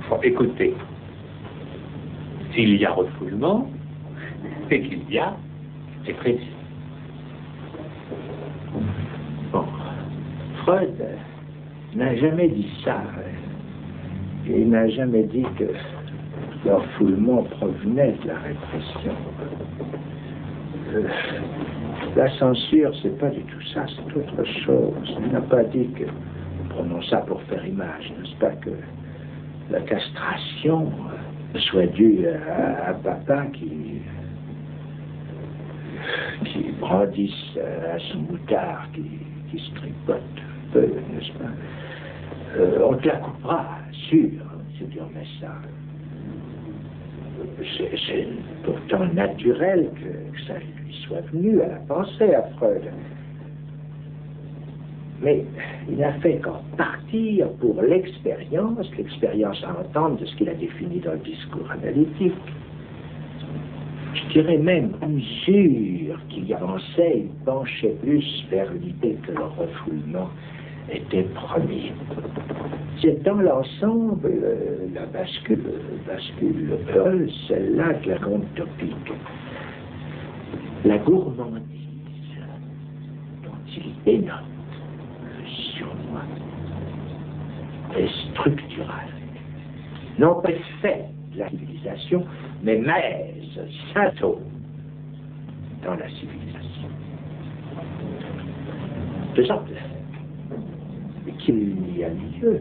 Bon, écoutez, s'il y a refoulement, c'est qu'il y a dépression. Bon, Freud n'a jamais dit ça. Il n'a jamais dit que le refoulement provenait de la répression. La censure, c'est pas du tout ça, c'est autre chose. Il n'a pas dit que, prenons ça pour faire image, n'est-ce pas, que la castration soit due à papa qui brandisse à son moutard, qui se tripote un peu, n'est-ce pas. On te la coupera, sûr, si tu remets ça. C'est pourtant naturel que ça lui soit venu à la pensée à Freud. Mais il n'a fait qu'en partir pour l'expérience à entendre de ce qu'il a défini dans le discours analytique. Je dirais même usure qui avançait, il penchait plus vers l'idée que le refoulement était premier. C'est dans l'ensemble la bascule heureuse, celle-là de la grande topique. La gourmandise dont il énote sur moi est structurale. Non pas fait de la civilisation, mais s'atome dans la civilisation. De sorte qu'il y a lieu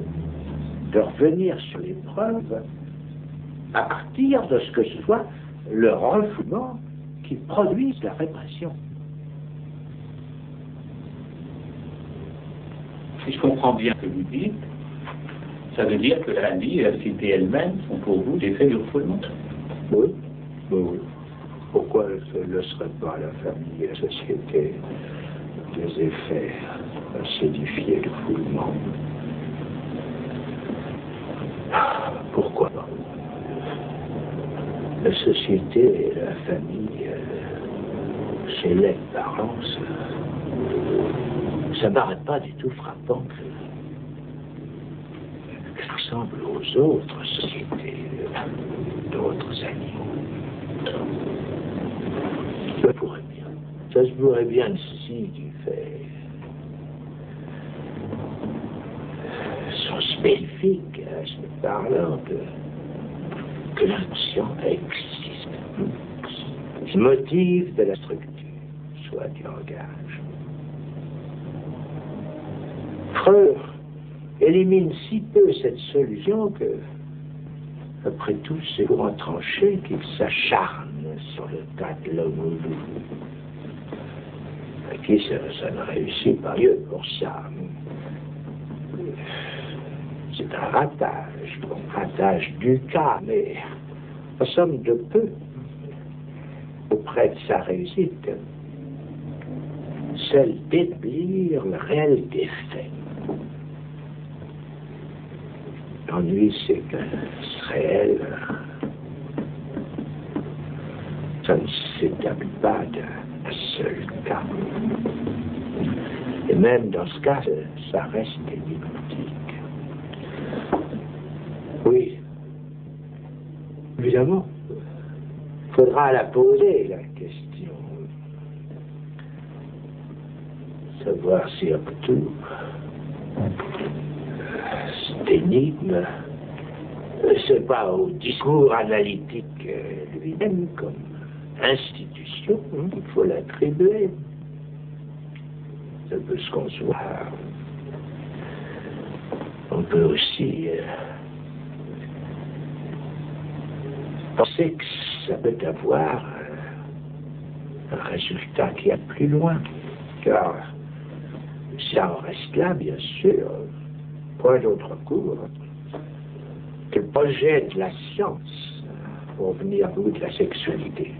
de revenir sur les preuves à partir de ce que soit le refoulement qui produise la répression. Si je comprends bien ce que vous dites, ça veut dire que la vie et la cité elle-même sont pour vous des faits du refoulement. Oui, oui. Pourquoi ce ne serait pas la famille et la société des effets acidifiés du refoulement? Pourquoi pas? La société et la famille, chez les parents, ça ne paraît pas du tout frappant que ça ressemble aux autres sociétés d'autres animaux. Ça se pourrait bien si du fait sont spécifiques, parlant que l'inconscient existe. Ce motif de la structure, soit du langage. Freud élimine si peu cette solution que, après tout, c'est pour en trancher qu'il s'acharne sur le cas de l'homme. À qui ça ne réussit pas mieux pour ça. C'est un ratage du cas, mais en somme de peu, auprès de sa réussite, celle d'établir le réel des faits. L'ennui, c'est que ce réel, ça ne s'établit pas d'un seul cas. Et même dans ce cas, ça reste énigmatique. Oui, évidemment, il faudra la poser, la question. Savoir si, après tout, cette énigme, c'est pas au discours analytique lui-même comme institution qu'il faut l'attribuer. Ça peut se concevoir. On peut aussi penser que ça peut avoir un résultat qui est plus loin. Car ça en reste là, bien sûr, point d'autre cours que le projet de la science pour venir à bout de la sexualité.